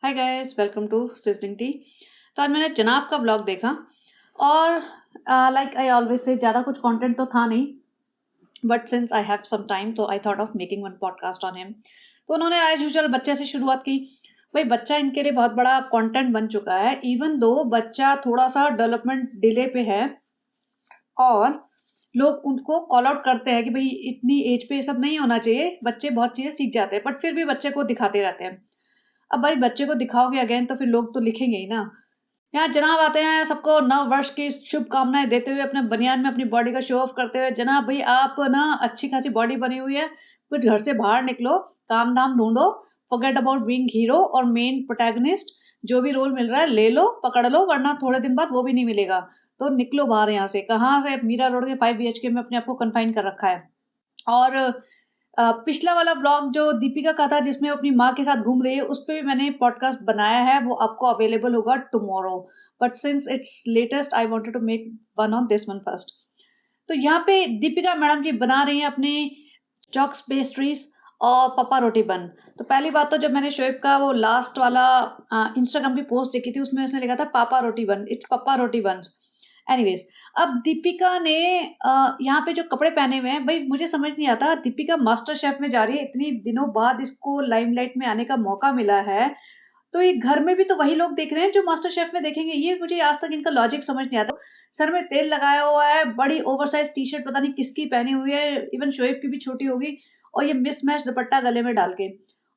Hi guys, welcome to sizzling tea. तो आज मैंने जनाब का ब्लॉग देखा और लाइक आई ऑलवेज से ज़्यादा कुछ कंटेंट तो था नहीं, but since I have some time तो I thought of making one podcast on him. तो उन्होंने एज यूजुअल बच्चे से शुरुआत की। भाई बच्चा इनके लिए बहुत बड़ा कंटेंट बन चुका है, इवन दो बच्चा थोड़ा सा डेवलपमेंट डिले पे है और लोग उनको कॉल आउट करते हैं कि भाई इतनी एज पे ये सब नहीं होना चाहिए, बच्चे बहुत चीज़ें सीख जाते हैं, बट फिर भी बच्चे को दिखाते रहते हैं। अब भाई बच्चे को दिखाओगे अगेन तो फिर लोग तो लिखेंगे ही ना। यहाँ जनाब आते हैं सबको नव वर्ष की शुभकामनाएं देते हुए अपने बनियान में अपनी बॉडी का शो ऑफ करते हुए, जनाब भाई आप ना अच्छी खासी बॉडी बनी हुई है, कुछ घर से बाहर निकलो, काम धाम ढूंढो, फॉरगेट अबाउट बीइंग हीरो और मेन प्रोटैगनिस्ट। जो भी रोल मिल रहा है ले लो, पकड़ लो, वरना थोड़े दिन बाद वो भी नहीं मिलेगा। तो निकलो बाहर यहाँ से। कहाँ से मीरा रोड के 5 BHK में अपने आप को कन्फाइन कर रखा है। और पिछला वाला ब्लॉग जो दीपिका का था जिसमें वो अपनी माँ के साथ घूम रही है, उस पे भी मैंने पॉडकास्ट बनाया है, वो आपको अवेलेबल होगा tomorrow. But since it's latest I wanted to make one on this one first. तो यहाँ पे दीपिका मैडम जी बना रही हैं अपने चॉक्स पेस्ट्रीज और पप्पा रोटी बन। तो पहली बात तो जब मैंने शोएब का वो लास्ट वाला इंस्टाग्राम की पोस्ट देखी थी, उसमें उसने लिखा था पापा रोटी बन, इट्स पप्पा रोटी बन। एनीवेज, अब दीपिका ने यहाँ पे जो कपड़े पहने हुए हैं, भाई मुझे समझ नहीं आता, दीपिका मास्टर शेफ में जा रही है, इतनी दिनों बाद इसको लाइमलाइट में आने का मौका मिला है। तो ये घर में भी तो वही लोग देख रहे हैं जो मास्टर शेफ में देखेंगे। ये मुझे आज तक इनका लॉजिक समझ नहीं आता। सर में तेल लगाया हुआ है, बड़ी ओवरसाइज टी शर्ट पता नहीं किसकी पहनी हुई है, इवन शोएब की भी छोटी होगी, और ये मिसमैच दुपट्टा गले में डाल के,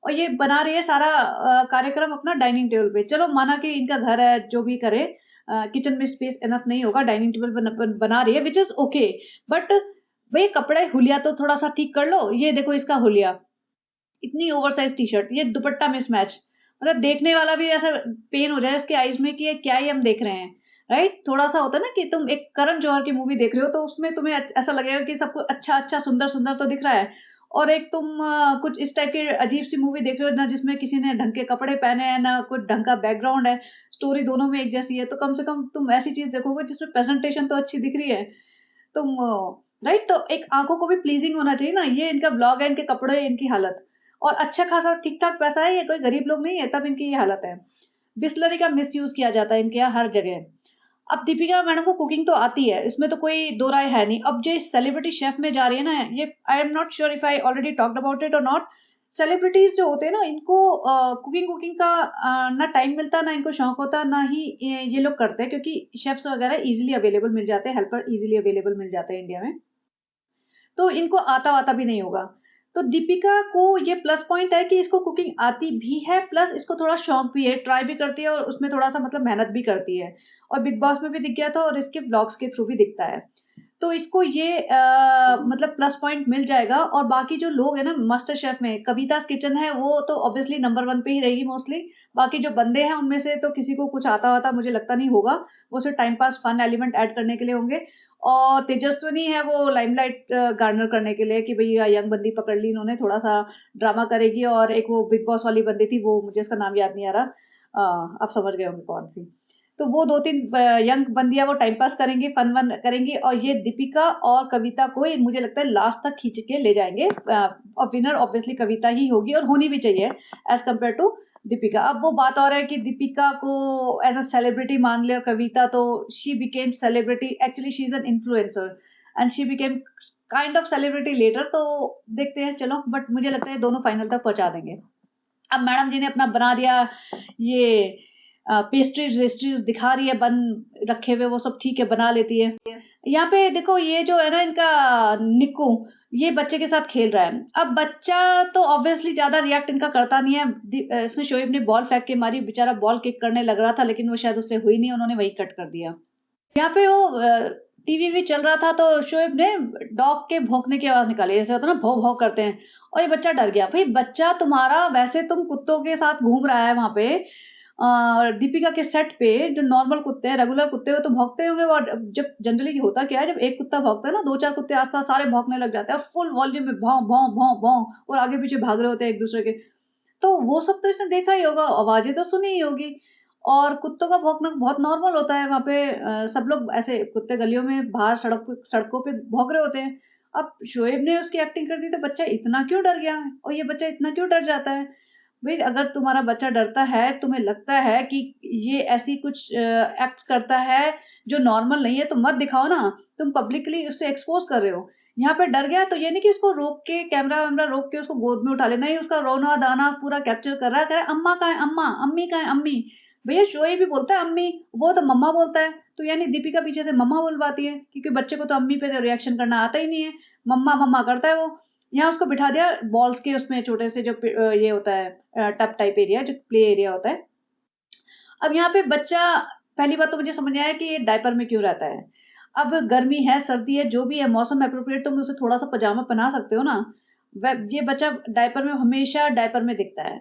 और ये बना रही है सारा कार्यक्रम अपना डाइनिंग टेबल पे। चलो माना कि इनका घर है, जो भी करे, किचन में स्पेस इनफ नहीं होगा, डाइनिंग टेबल बना रही है, विच इज ओके। बट भाई कपड़े हुलिया तो थोड़ा सा ठीक कर लो। ये देखो इसका हुलिया, इतनी ओवरसाइज टी शर्ट, ये दुपट्टा मिसमैच, मतलब देखने वाला भी ऐसा पेन हो जाए उसके आईज में कि ये क्या ही हम देख रहे हैं। राइट, थोड़ा सा होता है ना कि तुम एक करण जौहर की मूवी देख रहे हो तो उसमें तुम्हें ऐसा लगेगा कि सब कुछ अच्छा अच्छा सुंदर सुंदर तो दिख रहा है, और एक तुम कुछ इस टाइप की अजीब सी मूवी देख रहे हो ना जिसमें किसी ने ढंग के कपड़े पहने हैं ना कुछ ढंग का बैकग्राउंड है, स्टोरी दोनों में एक जैसी है, तो कम से कम तुम ऐसी चीज देखोगे जिसमें प्रेजेंटेशन तो अच्छी दिख रही है। तुम राइट, तो एक आंखों को भी प्लीजिंग होना चाहिए ना। ये इनका ब्लॉग है, इनके कपड़े, इनकी हालत, और अच्छा खासा ठीक ठाक पैसा है, ये कोई गरीब लोग नहीं है तब इनकी ये हालत है। बिस्लरी का मिस यूज किया जाता है इनके यहाँ हर जगह। अब दीपिका मैडम को कुकिंग तो आती है, इसमें तो कोई दो राय है नहीं। अब जो इस सेलिब्रिटी शेफ में जा रही है ना, ये I am not sure if I already talked about it और नॉट। सेलिब्रिटीज जो होते हैं ना, इनको कुकिंग कुकिंग का ना टाइम मिलता, ना इनको शौक होता, ना ही ये लोग करते हैं, क्योंकि शेफ्स वगैरह इजीली अवेलेबल मिल जाते हैं, हेल्पर इजीली अवेलेबल मिल जाते हैं इंडिया में, तो इनको आता वाता भी नहीं होगा। तो दीपिका को ये प्लस पॉइंट है कि इसको कुकिंग आती भी है, प्लस इसको थोड़ा शौक भी है, ट्राई भी करती है और उसमें थोड़ा सा मतलब मेहनत भी करती है, और बिग बॉस में भी दिख गया था और इसके ब्लॉग्स के थ्रू भी दिखता है। तो इसको ये मतलब प्लस पॉइंट मिल जाएगा। और बाकी जो लोग हैं ना मास्टर शेफ में, कविता's किचन है वो तो ऑब्वियसली नंबर वन पे ही रहेगी मोस्टली। बाकी जो बंदे हैं उनमें से तो किसी को कुछ आता आता मुझे लगता नहीं होगा, वो सिर्फ time pass fun element add करने के लिए होंगे। और तेजस्विनी है वो लाइमलाइट गार्नर करने के लिए कि भैया यंग बंदी पकड़ ली इन्होंने, थोड़ा सा ड्रामा करेगी। और एक वो बिग बॉस वाली बंदी थी, वो मुझे इसका नाम याद नहीं आ रहा, आप समझ गए होंगे कौन सी। तो वो दो तीन यंग बंदियां वो टाइम पास करेंगी, फन वन करेंगी, और ये दीपिका और कविता को मुझे लगता है लास्ट तक खींच के ले जाएंगे। और विनर ऑब्वियसली कविता ही होगी और होनी भी चाहिए एज कम्पेयर टू दीपिका। अब वो बात और है कि दीपिका को एज अ सेलिब्रिटी मान ले, और कविता तो she became celebrity, actually she is an influencer and she became kind of celebrity later. तो देखते हैं चलो, बट मुझे लगता है दोनों फाइनल तक पहुंचा देंगे। अब मैडम जी ने अपना बना दिया ये पेस्ट्रीज वेस्ट्रीज दिखा रही है बन रखे हुए, वो सब ठीक है, बना लेती है। यहाँ पे देखो ये जो है ना इनका निक्कू, ये बच्चे के साथ खेल रहा है। अब बच्चा तो ऑब्वियसली ज्यादा रिएक्ट इनका करता नहीं है। इसने शोएब ने बॉल फेंक के मारी, बेचारा बॉल किक करने लग रहा था लेकिन वो शायद उससे हुई नहीं, उन्होंने वही कट कर दिया। यहाँ पे वो टीवी भी चल रहा था तो शोएब ने डॉग के भौंकने की आवाज निकाली, जैसे होता है ना भौ भौ करते हैं, और ये बच्चा डर गया। भाई बच्चा तुम्हारा, वैसे तुम कुत्तों के साथ घूम रहा है वहां पे, दीपिका के सेट पे जो नॉर्मल कुत्ते हैं, रेगुलर कुत्ते हैं, वो तो भौंकते होंगे। और जब जनरली होता क्या है, जब एक कुत्ता भौंकता है ना, दो चार कुत्ते आसपास सारे भौंकने लग जाते हैं फुल वॉल्यूम में, भौं भौं भौं भौं, और आगे पीछे भाग रहे होते हैं एक दूसरे के। तो वो सब तो इसने देखा ही होगा, आवाजें तो सुनी ही होगी। और कुत्तों का भौंकना बहुत नॉर्मल होता है वहाँ पे, सब लोग ऐसे कुत्ते गलियों में बाहर सड़कों पे भौंक रहे होते हैं। अब शोएब ने उसकी एक्टिंग कर दी तो बच्चा इतना क्यों डर गया, और ये बच्चा इतना क्यों डर जाता है। भाई अगर तुम्हारा बच्चा डरता है, तुम्हें लगता है कि ये ऐसी कुछ एक्ट्स करता है जो नॉर्मल नहीं है, तो मत दिखाओ ना। तुम पब्लिकली उससे एक्सपोज कर रहे हो। यहाँ पे डर गया तो ये नहीं कि उसको रोक के कैमरा वैमरा रोक के उसको गोद में उठा लेना ही, उसका रोना दाना पूरा कैप्चर कर रहा है, कह रहा है अम्मा कहाँ है, अम्मा, अम्मी कहाँ है, अम्मी। भैया शोएब भी बोलता है अम्मी, वो तो मम्मा बोलता है, तो यानी दीपिका पीछे से मम्मा बुलवाती है, क्योंकि बच्चे को तो अम्मी पे रिएक्शन करना आता ही नहीं है, मम्मा मम्मा करता है वो। यहाँ उसको बिठा दिया बॉल्स के उसमें छोटे से जो ये होता है टब टाइप एरिया, जो प्ले एरिया होता है। अब यहाँ पे बच्चा, पहली बात तो मुझे समझ नहीं आया कि ये डायपर में क्यों रहता है। अब गर्मी है, सर्दी है, जो भी है मौसम एप्रोप्रिएट, तुम उसे थोड़ा सा पजामा पहना सकते हो ना। ये बच्चा डायपर में, हमेशा डायपर में दिखता है।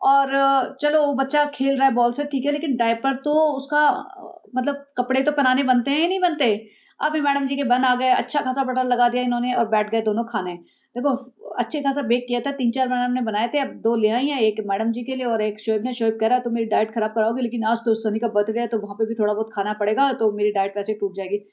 और चलो वो बच्चा खेल रहा है बॉल से, ठीक है, लेकिन डायपर तो उसका मतलब कपड़े तो पहनाने बनते हैं या नहीं बनते। अब ये मैडम जी के बन आ गए, अच्छा खासा बटर लगा दिया इन्होंने और बैठ गए दोनों खाने। देखो अच्छे खासा बेक किया था, 3-4 मैडम ने बनाए थे, अब 2 ले आई हैं, एक मैडम जी के लिए और एक शोएब ने। शोएब कह रहा है तो मेरी डाइट खराब कराओगे, लेकिन आज तो सनी का बर्थडे है तो वहाँ पे भी थोड़ा बहुत खाना पड़ेगा, तो मेरी डाइट वैसे टूट जाएगी।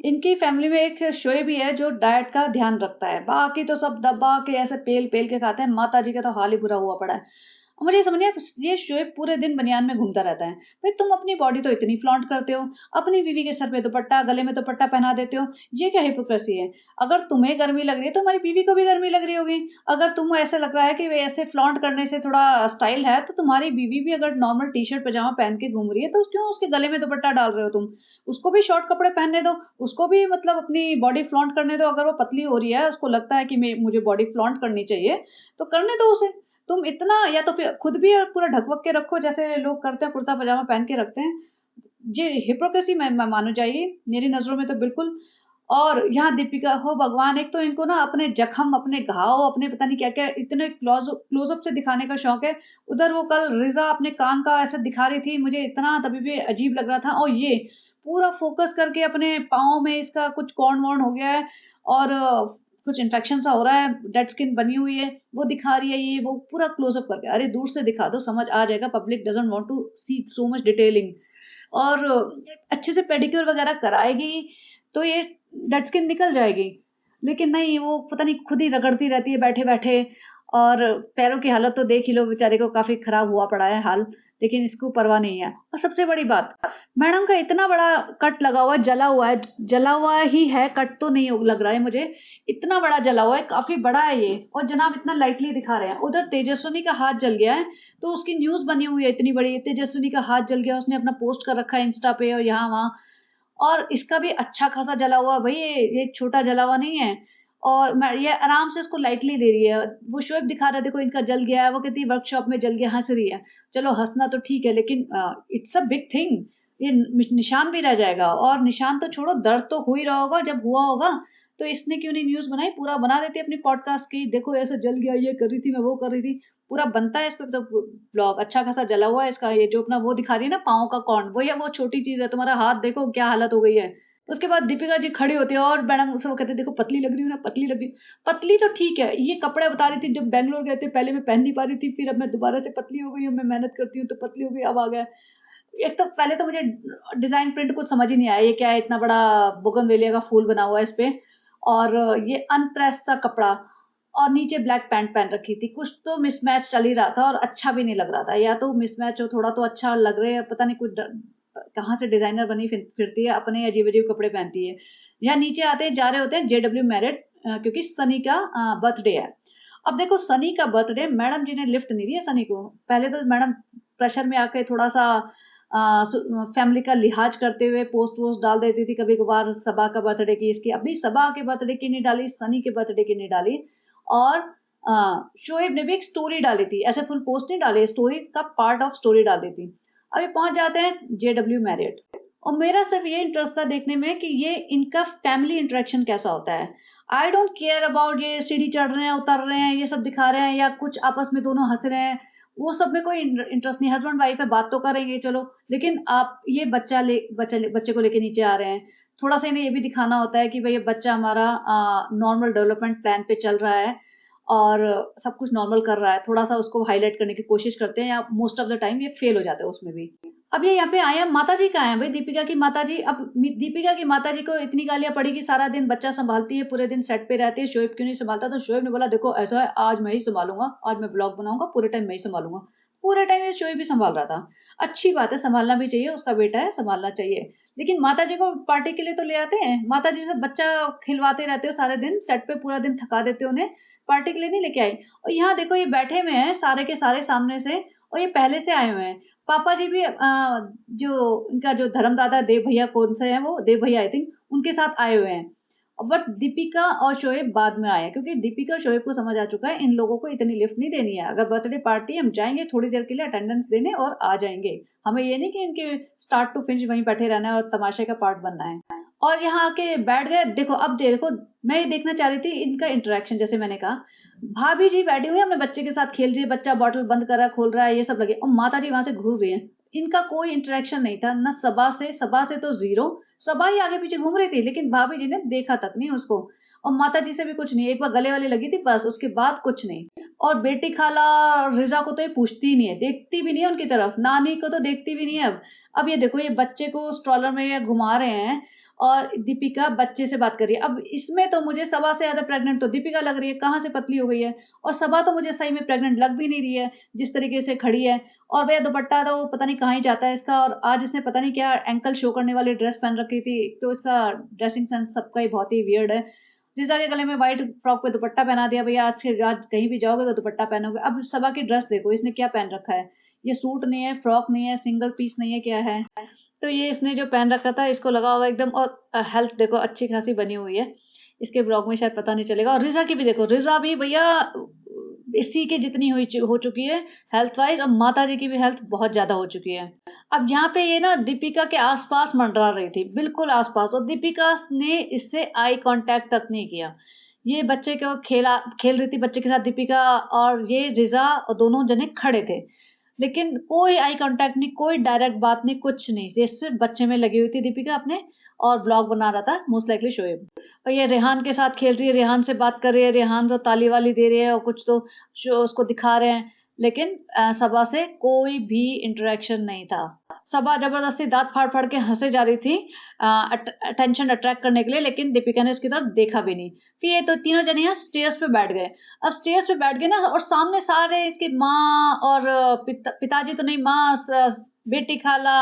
इनकी फैमिली में एक शोएब ही है जो डाइट का ध्यान रखता है, बाकी तो सब दबा के ऐसे पेल पेल के खाते हैं। माता जी का तो हाल ही बुरा हुआ पड़ा है। और मुझे समझ नहीं आया, ये शोएब पूरे दिन बनियान में घूमता रहता है। भाई तुम अपनी बॉडी तो इतनी फ्लॉन्ट करते हो, अपनी बीवी के सर पे दुपट्टा, गले में दुपट्टा पहना देते हो, ये क्या हिपोक्रेसी है। अगर तुम्हें गर्मी लग रही है तो हमारी बीवी को भी गर्मी लग रही होगी। अगर तुम ऐसे लग रहा है कि वे ऐसे फ्लॉन्ट करने से थोड़ा स्टाइल है, तो तुम्हारी बीवी भी अगर नॉर्मल टी शर्ट पजामा पहन के घूम रही है, तो क्यों उसके गले में दुपट्टा डाल रहे हो तुम। उसको भी शॉर्ट कपड़े पहनने दो, उसको भी मतलब अपनी बॉडी फ्लॉन्ट करने दो। अगर वो पतली हो रही है, उसको लगता है कि मुझे बॉडी फ्लॉन्ट करनी चाहिए, तो करने दो उसे। तुम इतना, या तो फिर खुद भी पूरा ढक-वक के रखो जैसे लोग करते हैं, कुर्ता पजामा पहन के रखते हैं। ये हिपोक्रेसी मैं मानू जाएगी मेरी नज़रों में तो बिल्कुल। और यहाँ दीपिका, हो भगवान, एक तो इनको ना अपने जख्म, अपने घाव, अपने पता नहीं क्या-क्या इतने क्लोज़अप से दिखाने का शौक है। उधर वो कल रिज़ा अपने कान का ऐसे दिखा रही थी, मुझे इतना तभी भी अजीब लग रहा था। और ये पूरा फ़ोकस करके अपने पाँव में इसका कुछ कौन-वौन हो गया है और कुछ इन्फेक्शन सा हो रहा है, डेड स्किन बनी हुई है, वो दिखा रही है, ये वो पूरा क्लोज़अप करके। अरे दूर से दिखा दो, समझ आ जाएगा, public doesn't want to see so much detailing. और अच्छे से पेडिक्योर वगैरह कराएगी तो ये डेड स्किन निकल जाएगी। लेकिन नहीं, वो पता नहीं खुद ही रगड़ती रहती है बैठे-बैठे। और पैरों की हालत तो देख ही लो, बेचारे को काफ़ी खराब हुआ पड़ा है हाल, लेकिन इसको परवाह नहीं है। और सबसे बड़ी बात, मैडम का इतना बड़ा कट लगा हुआ है, जला हुआ ही है, कट तो नहीं लग रहा है मुझे। इतना बड़ा जला हुआ है, काफ़ी बड़ा है ये, और जनाब इतना लाइटली दिखा रहे हैं। उधर तेजस्विनी का हाथ जल गया है, तो उसकी न्यूज़ बनी हुई है इतनी बड़ी, तेजस्विनी का हाथ जल गया, उसने अपना पोस्ट कर रखा है इंस्टा पे और यहाँ-वहाँ। और इसका भी अच्छा खासा जला हुआ भई, ये छोटा जला हुआ नहीं है। और मैं ये आराम से इसको लाइटली ले रही है। वो शोएब दिखा रहा है देखो इनका जल गया है, वो कहती है वर्कशॉप में जल गया, हँस रही है। चलो हँसना तो ठीक है, लेकिन इट्स अ बिग थिंग। ये निशान भी रह जाएगा, और निशान तो छोड़ो, दर्द तो हो ही रहा होगा जब हुआ होगा। तो इसने क्यों नहीं न्यूज़ बनाई, पूरा बना देती अपनी पॉडकास्ट की, देखो ऐसे जल गया, ये कर रही थी, मैं वो कर रही थी। पूरा बनता है इस पे तो ब्लॉग, अच्छा खासा जला हुआ है इसका। ये जो अपना वो दिखा रही है ना पाँव का कौन, वो, या वो छोटी चीज़ है, तुम्हारा हाथ देखो क्या हालत हो गई है। उसके बाद दीपिका जी खड़ी होती है और मैडम से वो कहते हैं देखो पतली लग रही हूँ ना, पतली लग रही हूँ। पतली तो ठीक है, ये कपड़े बता रही थी जब बैंगलोर गए थे, पहले मैं पहन नहीं पा रही थी, फिर अब मैं दोबारा से पतली हो गई हूँ, मैं मेहनत करती हूँ तो पतली हो गई, अब आ गया। एक तो पहले तो मुझे डिज़ाइन प्रिंट कुछ समझ ही नहीं आया, ये क्या है, इतना बड़ा बोगनवेलिया का फूल बना हुआ है इस पे, और ये अनप्रेस्ड सा कपड़ा, और नीचे ब्लैक पैंट पहन रखी थी। कुछ तो मिसमैच चल ही रहा था और अच्छा भी नहीं लग रहा था, या तो मिसमैच हो थोड़ा तो अच्छा लग रहे हैं, पता नहीं कुछ कहाँ से डिज़ाइनर बनी फिरती है, अपने अजीब-अजीब कपड़े पहनती है। या नीचे आते जा रहे होते हैं जेडब्ल्यू मैरिट, क्योंकि सनी का बर्थडे है। अब देखो सनी का बर्थडे, मैडम जी ने लिफ्ट नहीं दिया सनी को। पहले तो मैडम प्रेशर में आके थोड़ा-सा फैमिली का लिहाज करते हुए पोस्ट वोस्ट डाल देती थी कभी-कभार, सबा का बर्थडे की, इसकी। अभी सबा के बर्थडे की नहीं डाली, सनी के बर्थडे की नहीं डाली। और शोएब ने भी एक स्टोरी डाली थी, ऐसे फुल पोस्ट नहीं डाली, स्टोरी का पार्ट ऑफ स्टोरी डाल दी थी। अभी पहुँच जाते हैं जेडब्ल्यू मैरिट, और मेरा सिर्फ ये इंटरेस्ट था देखने में कि ये इनका फैमिली इंटरेक्शन कैसा होता है। आई डोंट केयर अबाउट ये सीढ़ी चढ़ रहे हैं, उतर रहे हैं, ये सब दिखा रहे हैं, या कुछ आपस में दोनों हँस रहे हैं, वो सब में कोई इंटरेस्ट नहीं। हस्बैंड वाइफ है, बात तो करेंगे चलो, लेकिन आप ये बच्चे को लेके नीचे आ रहे हैं। थोड़ा-सा इन्हें ये भी दिखाना होता है कि भई ये बच्चा हमारा नॉर्मल डेवलपमेंट प्लान पे चल रहा है और सब कुछ नॉर्मल कर रहा है। थोड़ा-सा उसको हाइलाइट करने की कोशिश करते हैं, या मोस्ट ऑफ द टाइम ये फेल हो जाता है उसमें भी। अब ये यहाँ पे आए हैं, माताजी कहाँ हैं भाई? दीपिका की माताजी। अब दीपिका की माताजी को इतनी गालियाँ पड़ी कि सारा दिन बच्चा संभालती है, पूरे दिन सेट पे रहती है, शोएब क्यों नहीं संभालता? तो शोएब ने बोला देखो ऐसा है, आज मैं ही संभालूंगा, आज मैं ब्लॉग बनाऊंगा, पूरे टाइम मैं ही संभालूंगा। पूरे टाइम ये शोएब ही संभाल रहा था। अच्छी बात है, संभालना भी चाहिए, उसका बेटा है, संभालना चाहिए। लेकिन माताजी को पार्टी के लिए तो ले आते हैं, माताजी से बच्चा खिलवाते रहते हो सारे दिन, सेट पे पूरा दिन थका देते हो उन्हें, पार्टी के लिए नहीं लेके आई। और यहाँ देखो ये बैठे हुए हैं सारे के सारे सामने से, और ये पहले से आए हुए हैं। पापा जी भी जो इनका जो धर्मदादा देव भैया कौन से हैं, वो देव भैया आई थिंक, उनके साथ आए हुए हैं। बट दीपिका और शोएब बाद में आए हैं, क्योंकि दीपिका और शोएब को समझ आ चुका है इन लोगों को इतनी लिफ्ट नहीं देनी है। अगर बर्थडे पार्टी हम जाएंगे थोड़ी देर के लिए अटेंडेंस देने और आ जाएंगे, हमें ये नहीं कि इनके स्टार्ट टू फिनिश वहीं बैठे रहना है और तमाशे का पार्ट बनना है। और यहाँ आके बैठ गए। देखो अब देखो, मैं ये देखना चाह रही थी इनका इंटरेक्शन। जैसे मैंने कहा, भाभी जी बैठी हुई है अपने बच्चे के साथ, खेल रही है, बच्चा बॉटल बंद कर रहा है, खोल रहा है, ये सब लगे, और माता जी वहां से घूर रही है। इनका कोई इंटरेक्शन नहीं था ना सबा से, सबा से तो जीरो। सबा ही आगे पीछे घूम रही थी, लेकिन भाभी जी ने देखा तक नहीं उसको, और माता जी से भी कुछ नहीं, एक बार गले वाली लगी थी बस, उसके बाद कुछ नहीं। और बेटी खाला रिजा को तो ये पूछती ही नहीं है, देखती भी नहीं है उनकी तरफ, नानी को तो देखती भी नहीं है। अब ये देखो, ये बच्चे को स्ट्रॉलर में ये घुमा रहे हैं और दीपिका बच्चे से बात कर रही है। अब इसमें तो मुझे सबा से ज्यादा प्रेग्नेंट तो दीपिका लग रही है, कहाँ से पतली हो गई है। और सबा तो मुझे सही में प्रेग्नेंट लग भी नहीं रही है, जिस तरीके से खड़ी है। और भैया दुपट्टा तो पता नहीं कहाँ ही जाता है इसका, और आज इसने पता नहीं क्या एंकल शो करने वाली ड्रेस पहन रखी थी, तो इसका ड्रेसिंग सेंस सबका ही बहुत ही वियर्ड है। रिजा के गले में व्हाइट फ्रॉक पे दुपट्टा पहना दिया, भैया आज से आज कहीं भी जाओगे तो दुपट्टा पहनोगे। अब सबा की ड्रेस देखो, इसने क्या पहन रखा है, ये सूट नहीं है, फ्रॉक नहीं है, सिंगल पीस नहीं है, क्या है। तो ये इसने जो पहन रखा था, इसको लगा होगा एकदम। और हेल्थ देखो अच्छी खासी बनी हुई है, इसके ब्लॉग में शायद पता नहीं चलेगा। और रिजा की भी देखो, रिजा भी भैया इसी के जितनी हो चुकी है हेल्थ वाइज, और माता जी की भी हेल्थ बहुत ज्यादा हो चुकी है। अब यहाँ पे ये ना दीपिका के आसपास मंडरा रही थी, बिल्कुल आसपास, और दीपिका ने इससे आई कांटेक्ट तक नहीं किया। ये बच्चे को खेल रही थी बच्चे के साथ दीपिका, और ये रिजा, और दोनों जने खड़े थे, लेकिन कोई आई कांटेक्ट नहीं, कोई डायरेक्ट बात नहीं, कुछ नहीं। ये सिर्फ बच्चे में लगी हुई थी दीपिका अपने, और ब्लॉग बना रहा था मोस्ट लाइकली शोएब। और ये रेहान के साथ खेल रही है, रेहान से बात कर रही है, रेहान तो ताली वाली दे रही है और कुछ तो उसको दिखा रहे हैं, लेकिन सबा से कोई भी इंटरेक्शन नहीं था। सबा जबरदस्ती दांत फाड़ फाड़ के हंसे जा रही थी अटेंशन अट्रैक्ट करने के लिए, लेकिन दीपिका ने उसकी तरफ देखा भी नहीं। फिर ये तो तीनों जने यहाँ स्टेयर्स पे बैठ गए। अब स्टेयर्स पे बैठ गए ना, और सामने सारे इसकी माँ और पिताजी तो नहीं, माँ, बेटी खाला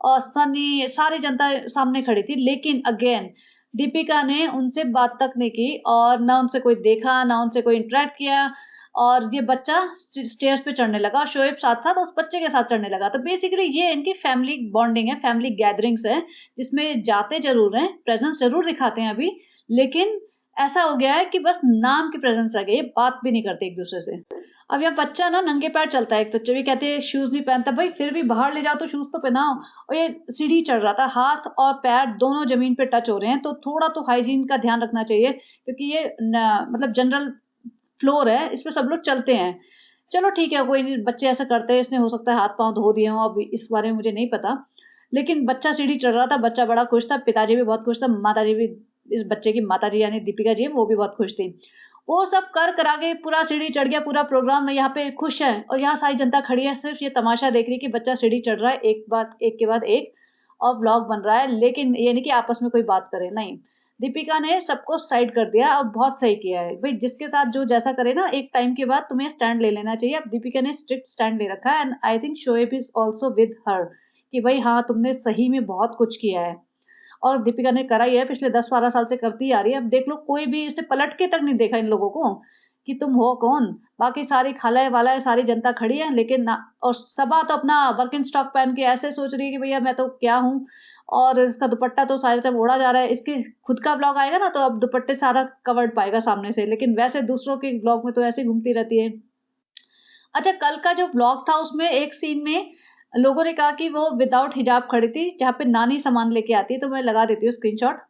और सनी, सारी जनता सामने खड़ी थी। लेकिन अगेन दीपिका ने उनसे बात तक नहीं की, और ना उनसे कोई देखा, ना उनसे कोई इंटरेक्ट किया। और ये बच्चा स्टेयर्स पे चढ़ने लगा, और शोएब साथ साथ उस बच्चे के साथ चढ़ने लगा। तो बेसिकली ये इनकी फैमिली बॉन्डिंग है, फैमिली गैदरिंग्स है, जिसमें जाते जरूर हैं, प्रेजेंस जरूर दिखाते हैं अभी, लेकिन ऐसा हो गया है कि बस नाम की प्रेजेंस रह गई है, बात भी नहीं करते एक दूसरे से। अब यह बच्चा ना नंगे पैर चलता है, एक तो चवी कहते हैं शूज नहीं पहनता, भाई फिर भी बाहर ले जाओ तो शूज तो पहनाओ। और ये सीढ़ी चढ़ रहा था, हाथ और पैर दोनों जमीन पे टच हो रहे हैं, तो थोड़ा तो हाइजीन का ध्यान रखना चाहिए, क्योंकि ये मतलब जनरल फ्लोर है, इस पे सब लोग चलते हैं। चलो ठीक है, कोई नहीं, बच्चे ऐसा करते हैं, इसने हो सकता है हाथ पांव धो दिए हों, अब इस बारे में मुझे नहीं पता। लेकिन बच्चा सीढ़ी चढ़ रहा था, बच्चा बड़ा खुश था, पिताजी भी बहुत खुश था, माताजी भी, इस बच्चे की माताजी यानी दीपिका जी है, वो भी बहुत खुश थी। वो सब कर करा के पूरा सीढ़ी चढ़ गया, पूरा प्रोग्राम में यहाँ पे खुश है, और यहाँ सारी जनता खड़ी है, सिर्फ ये तमाशा देख रही है कि बच्चा सीढ़ी चढ़ रहा है, एक के बाद एक, और व्लॉग बन रहा है। लेकिन ये नहीं कि आपस में कोई बात करे, नहीं, दीपिका ने सबको साइड कर दिया, और बहुत सही किया है भाई। जिसके साथ जो जैसा करे ना, एक टाइम के बाद तुम्हें स्टैंड ले लेना चाहिए। अब दीपिका ने स्ट्रिक्ट स्टैंड ले रखा है, and I think Shoaib is also with her, कि भाई हाँ, तुमने सही में बहुत कुछ किया है। और दीपिका ने करा ही है, पिछले 10-12 साल से करती आ रही है। अब देख लो, कोई भी इसे पलट के तक नहीं देखा इन लोगों को कि तुम हो कौन। बाकी सारी खालाएं वालाएं सारी जनता खड़ी है, लेकिन ना, और सबा तो अपना वर्किंग स्टॉक पहन के ऐसे सोच रही है कि भैया मैं तो क्या हूँ, और इसका दुपट्टा तो सारी तरफ ओढ़ा जा रहा है। इसके खुद का ब्लॉग आएगा ना, तो अब दुपट्टे सारा कवर्ड पाएगा सामने से, लेकिन वैसे दूसरों के ब्लॉग में तो ऐसे घूमती रहती है। अच्छा, कल का जो ब्लॉग था उसमें एक सीन में लोगों ने कहा कि वो विदाउट हिजाब खड़ी थी, जहाँ पे नानी सामान लेके आती है, तो मैं लगा देती हूँ स्क्रीनशॉट।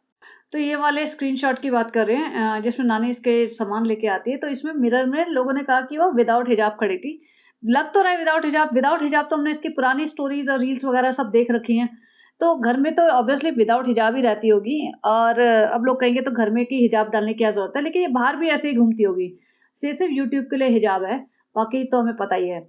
तो ये वाले स्क्रीनशॉट की बात कर रहे हैं, जिसमें नानी इसके सामान लेके आती है, तो इसमें मिरर में लोगों ने कहा कि वो विदाउट हिजाब खड़ी थी। लग तो रहा है विदाउट हिजाब, विदाउट हिजाब तो हमने इसकी पुरानी स्टोरीज और रील्स वगैरह सब देख रखी हैं, तो घर में तो ऑब्वियसली विदाउट हिजाब ही रहती होगी। और अब लोग कहेंगे तो घर में की हिजाब डालने की क्या जरूरत है, लेकिन ये बाहर भी ऐसे ही घूमती होगी। सिर्फ यूट्यूब के लिए हिजाब है, बाकी तो हमें पता ही है।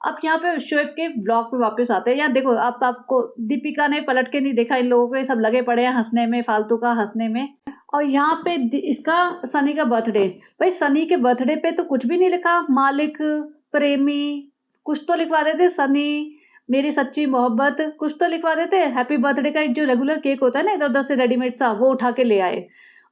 अब यहाँ पे शोएब के ब्लॉग पे वापस आते हैं। यहाँ देखो, आप आपको दीपिका ने पलट के नहीं देखा, इन लोगों को ये सब लगे पड़े हैं हँसने में, फालतू का हँसने में। और यहाँ पे इसका सनी का बर्थडे, भाई सनी के बर्थडे पे तो कुछ भी नहीं लिखा, मालिक, प्रेमी, कुछ तो लिखवा देते, सनी, मेरी सच्ची मोहब्बत, कुछ तो लिखवा देते। हैप्पी बर्थडे का एक जो रेगुलर केक होता है ना इधर उधर से रेडीमेड सा, वो उठा के ले आए।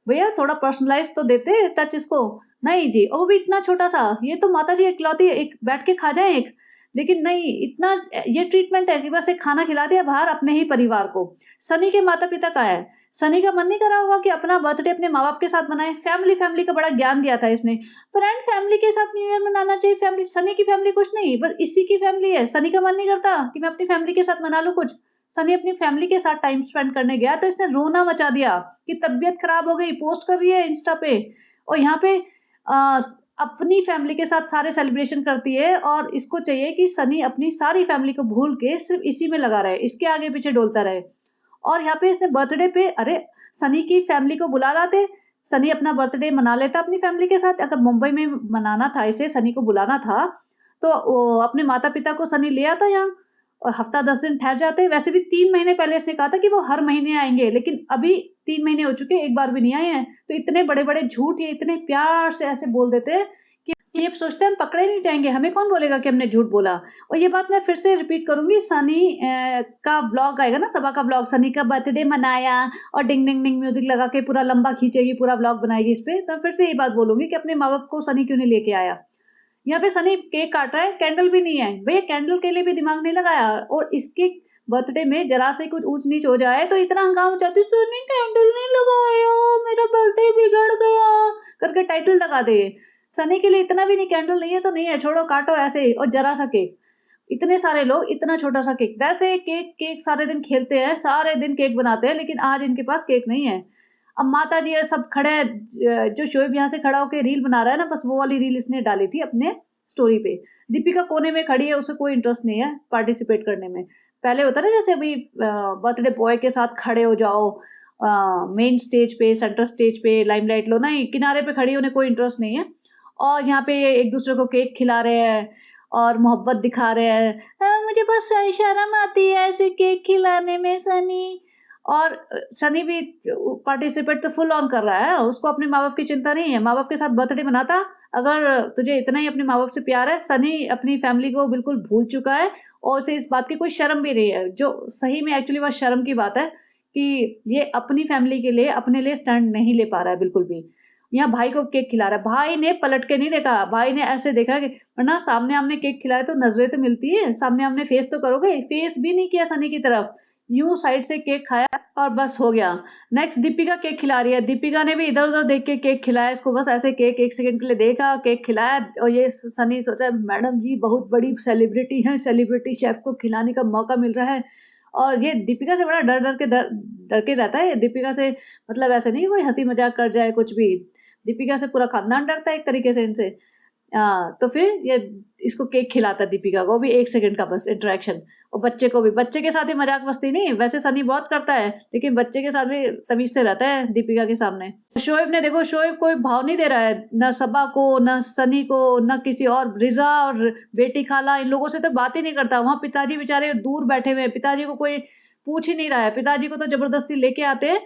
भैया थोड़ा पर्सनलाइज तो देते टच इसको। नहीं जी, और वो भी इतना छोटा सा, ये तो माता जी इकलौती एक बैठ के खा जाए एक, लेकिन नहीं, इतना ये ट्रीटमेंट है कि बस एक खाना खिला दिया बाहर अपने ही परिवार को। सनी के माता पिता का है, सनी का मन नहीं करा होगा कि अपना बर्थडे अपने माँ बाप के साथ मनाए। फैमिली का बड़ा ज्ञान दिया था इसने, फ्रेंड फैमिली के साथ न्यू ईयर मनाना चाहिए। फैमिली, सनी की फैमिली कुछ नहीं, बस इसी की फैमिली है। सनी का मन नहीं करता कि मैं अपनी फैमिली के साथ मना लूं कुछ। सनी अपनी फैमिली के साथ टाइम स्पेंड करने गया तो इसने रोना मचा दिया कि तबीयत खराब हो गई, पोस्ट कर रही है इंस्टा पे। और यहाँ पे अपनी फैमिली के साथ सारे सेलिब्रेशन करती है, और इसको चाहिए कि सनी अपनी सारी फैमिली को भूल के सिर्फ इसी में लगा रहे, इसके आगे पीछे डोलता रहे। और यहाँ पे इसने बर्थडे पे, अरे सनी की फैमिली को बुला लाते, सनी अपना बर्थडे मना लेता अपनी फैमिली के साथ। अगर मुंबई में मनाना था इसे, सनी को बुलाना था, तो अपने माता पिता को सनी ले आता यहाँ और हफ्ता 10 दिन ठहर जाते। वैसे भी 3 महीने पहले इसने कहा था कि वो हर महीने आएंगे, लेकिन अभी 3 महीने हो चुके, एक बार भी नहीं आए हैं। तो इतने बड़े बड़े झूठ ये इतने प्यार से ऐसे बोल देते हैं कि ये सोचते हैं हम पकड़े नहीं जाएंगे, हमें कौन बोलेगा कि हमने झूठ बोला। और ये बात मैं फिर से रिपीट करूंगी, सनी का ब्लॉग आएगा ना, सबा का ब्लॉग, सनी का बर्थडे मनाया और डिंग डिंग डिंग म्यूजिक लगा के पूरा लंबा खींचेगी, पूरा ब्लॉग बनाएगी इस पे, तो फिर से ये बात बोलूंगी कि अपने माँ बाप को सनी क्यों नहीं लेके आया। यहाँ पे सनी केक काट रहा है, कैंडल भी नहीं है भैया, कैंडल के लिए भी दिमाग नहीं लगाया। और इसके बर्थडे में जरा से कुछ ऊंच नीच हो जाए तो इतना हंगामा चाहती, सनी कैंडल नहीं लगाया, मेरा बर्थडे बिगड़ गया करके टाइटल लगा दे। सनी के लिए इतना भी नहीं, कैंडल नहीं है तो नहीं है, छोड़ो काटो ऐसे ही। और जरा सा केक, इतने सारे लोग, इतना छोटा सा केक। वैसे केक केक सारे दिन खेलते हैं, सारे दिन केक बनाते हैं, लेकिन आज इनके पास केक नहीं है। अब माता जी ये सब खड़े हैं, जो शोएब यहाँ से खड़ा होकर रील बना रहा है ना, बस वो वाली रील इसने डाली थी अपने स्टोरी पे। दीपिका कोने में खड़ी है, उसे कोई इंटरेस्ट नहीं है पार्टिसिपेट करने में। पहले होता ना जैसे अभी बर्थडे बॉय के साथ खड़े हो जाओ मेन स्टेज पे, सेंटर स्टेज पे लाइमलाइट लो, नहीं, किनारे पे खड़ी, उन्हें कोई इंटरेस्ट नहीं है। और यहाँ पे एक दूसरे को केक खिला रहे हैं और मोहब्बत दिखा रहे हैं। मुझे बस शर्म आती है ऐसे केक खिलाने में सनी। और सनी भी पार्टिसिपेट तो फुल ऑन कर रहा है, उसको अपने माँ बाप की चिंता नहीं है। माँ बाप के साथ बर्थडे मनाता, अगर तुझे इतना ही अपने माँ बाप से प्यार है। सनी अपनी फैमिली को बिल्कुल भूल चुका है और उसे इस बात की कोई शर्म भी नहीं है, जो सही में एक्चुअली वह शर्म की बात है कि ये अपनी फैमिली के लिए, अपने लिए स्टैंड नहीं ले पा रहा है बिल्कुल भी। यहाँ भाई को केक खिला रहा है, भाई ने पलट के नहीं देखा, भाई ने ऐसे देखा कि वरना सामने हमने केक खिलाया तो नजरें तो मिलती है, सामने हमने फेस तो करोगे, फेस भी नहीं किया सनी की तरफ, यूं साइड से केक खाया और बस हो गया। नेक्स्ट दीपिका केक खिला रही है, दीपिका ने भी इधर उधर देख के केक खिलाया इसको, बस ऐसे केक 1 सेकंड के लिए देखा, केक खिलाया। और ये सनी सोचा मैडम जी बहुत बड़ी सेलिब्रिटी हैं, सेलिब्रिटी शेफ को खिलाने का मौका मिल रहा है। और ये दीपिका से बड़ा डर के रहता है दीपिका से, मतलब ऐसे नहीं कोई हंसी मजाक कर जाए कुछ भी, दीपिका से पूरा खानदान डरता है एक तरीके से इनसे। तो फिर ये इसको केक खिलाता दीपिका को, भी 1 सेकंड का बस इंटरेक्शन। और बच्चे को भी, बच्चे के साथ ही मजाक मस्ती नहीं, वैसे सनी बहुत करता है लेकिन बच्चे के साथ भी तमीज से रहता है दीपिका के सामने। शोएब ने देखो, शोएब कोई भाव नहीं दे रहा है, न सबा को, न सनी को, न किसी और, रिजा और बेटी खाला, इन लोगों से तो बात ही नहीं करता। वहां पिताजी बेचारे दूर बैठे हुए हैं, पिताजी को कोई पूछ ही नहीं रहा है। पिताजी को तो जबरदस्ती लेके आते हैं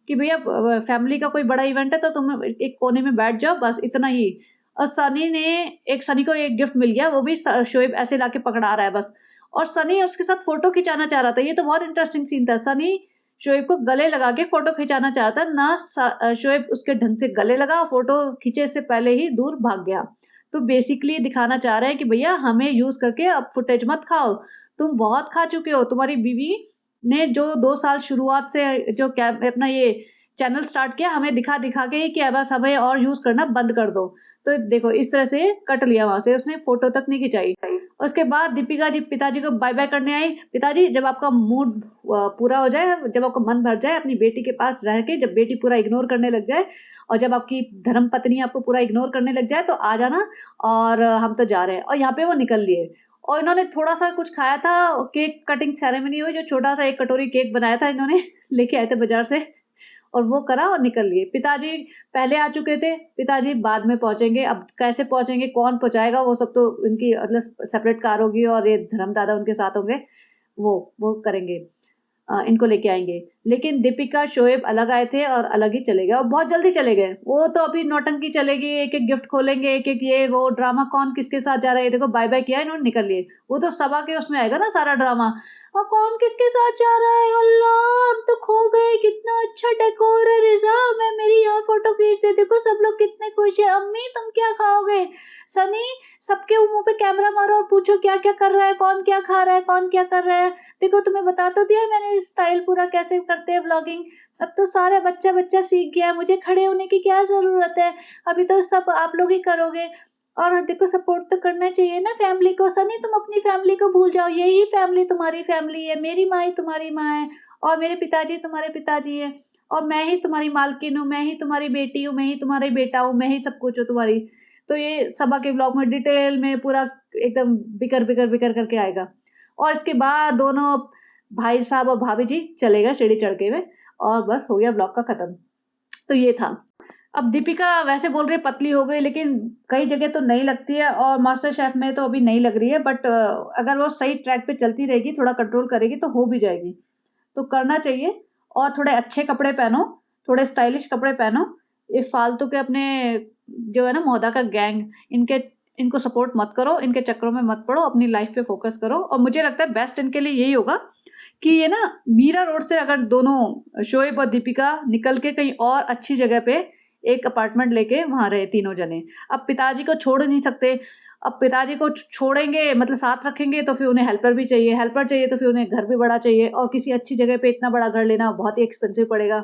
कि भैया फैमिली का कोई बड़ा इवेंट है तो तुम एक कोने में बैठ जाओ, बस इतना ही। और सनी को एक गिफ्ट मिल गया, वो भी शोएब ऐसे लाके पकड़ा रहा है बस। और सनी उसके साथ फोटो खिंचाना चाह रहा था, ये तो बहुत इंटरेस्टिंग सीन था। सनी शोएब को गले लगा के फोटो खिंचाना चाहता ना, शोएब उसके ढंग से गले लगा, फोटो खींचे से पहले ही दूर भाग गया। तो बेसिकली दिखाना चाह रहे हैं कि भैया हमें यूज करके अब फुटेज मत खाओ, तुम बहुत खा चुके हो। तुम्हारी बीवी ने जो 2 साल शुरुआत से जो अपना ये चैनल स्टार्ट किया, हमें दिखा दिखा के कि बस हमें और यूज करना बंद कर दो। तो देखो इस तरह से कट लिया वहां से, उसने फोटो तक नहीं खिंचाई। उसके बाद दीपिका जी पिताजी को बाय बाय करने आई। पिताजी जब आपका मूड पूरा हो जाए, जब आपका मन भर जाए अपनी बेटी के पास रह के, जब बेटी पूरा इग्नोर करने लग जाए और जब आपकी धर्म पत्नी आपको पूरा इग्नोर करने लग जाए तो आ जाना, और हम तो जा रहे हैं। और यहाँ पे वो निकल लिए और इन्होंने थोड़ा सा कुछ खाया था, केक कटिंग सेरेमनी हुई, जो छोटा सा 1 कटोरी केक बनाया था इन्होंने लेके आए थे बाजार से, और वो करा और निकल लिए। पिताजी पहले आ चुके थे, पिताजी बाद में पहुँचेंगे। अब कैसे पहुँचेंगे, कौन पहुँचाएगा, वो सब तो उनकी मतलब सेपरेट कार होगी और ये धर्मदादा उनके साथ होंगे, वो करेंगे। इनको लेके आएँगे। लेकिन दीपिका, शोएब अलग आए थे और अलग ही चले गए और बहुत जल्दी चले गए। वो तो अभी नौटंकी चलेगी, एक-एक गिफ्ट खोलेंगे, एक-एक ये वो ड्रामा कौन किसके साथ जा रहा है, ये देखो बाय-बाय किया इन्होंने निकल लिए। वो तो सबा के उसमें आएगा ना सारा ड्रामा। कौन किसके साथ जा रहा है, अल्लाह! हम तो खो गए, कितना अच्छा डेकोर है रिज़ा, मैं मेरी यहाँ फ़ोटो खींच दे, देखो सब लोग कितने खुश हैं। अम्मी तुम क्या खाओगे? सनी सबके मुँह पे कैमरा मारो और पूछो क्या-क्या कर रहा है, कौन क्या खा रहा है, कौन क्या कर रहा है। देखो तुम्हें बता तो दिया मैंने स्टाइल पूरा कैसे करते हैं व्लॉगिंग। अब तो सारा बच्चा-बच्चा सीख गया है, मुझे खड़े होने की क्या ज़रूरत है? अभी तो सब आप लोग ही करोगे। और देखो सपोर्ट तो करना चाहिए ना फैमिली को। सनी तुम अपनी फैमिली को भूल जाओ, यही फैमिली तुम्हारी फैमिली है, मेरी माँ ही तुम्हारी माँ है और मेरे पिताजी तुम्हारे पिताजी हैं और मैं ही तुम्हारी मालकिन हूँ, मैं ही तुम्हारी बेटी हूँ, मैं ही तुम्हारी बेटा हूँ, मैं ही सब कुछ हूँ तुम्हारी। तो ये सबा के ब्लॉग में डिटेल में पूरा एकदम बिकर करके आएगा। और इसके बाद दोनों भाई साहब और भाभी जी चले गए सीढ़ी चढ़ के हुए और बस हो गया ब्लॉग का खत्म। तो ये था। अब दीपिका वैसे बोल रही है पतली हो गई, लेकिन कई जगह तो नहीं लगती है और मास्टर शेफ में तो अभी नहीं लग रही है, बट अगर वो सही ट्रैक पे चलती रहेगी, थोड़ा कंट्रोल करेगी तो हो भी जाएगी। तो करना चाहिए और थोड़े अच्छे कपड़े पहनो, थोड़े स्टाइलिश कपड़े पहनो। ये फालतू के अपने जो है ना मौदा का गैंग, इनको सपोर्ट मत करो, इनके चक्करों में मत पड़ो, अपनी लाइफ पे फोकस करो। और मुझे लगता है बेस्ट इनके लिए यही होगा कि ये ना मीरा रोड से अगर दोनों शोएब और दीपिका निकल के कहीं और अच्छी जगह पे एक अपार्टमेंट लेके वहाँ रहे तीनों जने। अब पिताजी को छोड़ नहीं सकते, अब पिताजी को छोड़ेंगे मतलब साथ रखेंगे तो फिर उन्हें हेल्पर चाहिए तो फिर उन्हें घर भी बड़ा चाहिए और किसी अच्छी जगह पे इतना बड़ा घर लेना बहुत ही एक्सपेंसिव पड़ेगा।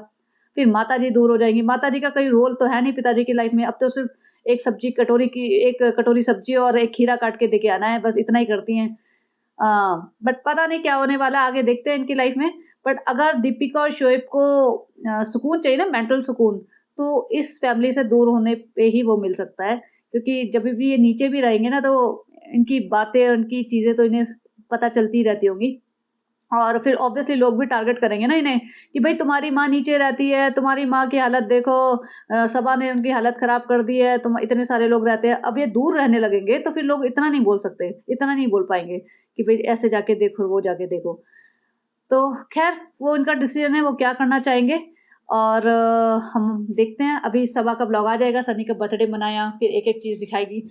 फिर माताजी दूर हो जाएँगी, माताजी का कोई रोल तो है नहीं पिताजी की लाइफ में, अब तो सिर्फ़ एक कटोरी सब्ज़ी और एक खीरा काट के देके आना है, बस इतना ही करती हैं। अ, बट पता नहीं क्या होने वाला है, आगे देखते हैं इनकी लाइफ में। बट अगर दीपिका और शोएब को सुकून चाहिए ना, मेंटल सुकून, तो इस फैमिली से दूर होने पे ही वो मिल सकता है। क्योंकि जब भी ये नीचे भी रहेंगे ना, तो इनकी बातें, उनकी चीज़ें तो इन्हें पता चलती ही रहती होंगी। और फिर ऑब्वियसली लोग भी टारगेट करेंगे ना इन्हें कि भई तुम्हारी माँ नीचे रहती है, तुम्हारी माँ की हालत देखो, सबा ने उनकी हालत खराब कर दी है, तुम इतने सारे लोग रहते हैं। अब ये दूर रहने लगेंगे तो फिर लोग इतना नहीं बोल सकते, इतना नहीं बोल पाएँगे कि भई ऐसे जाके देखो, वो जाके देखो। तो ख़ैर वो इनका डिसीज़न है, वो क्या करना चाहेंगे और हम देखते हैं। अभी सबा का ब्लॉग आ जाएगा, सनी का बर्थडे मनाया, फिर एक-एक चीज़ दिखाएगी।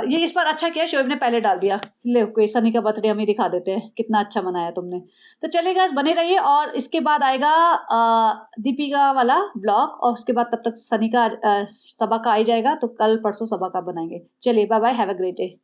ये इस बार अच्छा किया शोएब ने पहले डाल दिया, ले कोई सनी का बर्थडे हम ही दिखा देते हैं, कितना अच्छा मनाया तुमने। तो चलिए गाइस बने रहिए और इसके बाद आएगा दीपिका वाला ब्लॉग और उसके बाद तब तक सनी का सबा का आ ही जाएगा, तो कल परसों सबा का बनाएँगे। चलिए bye-bye, have a great day.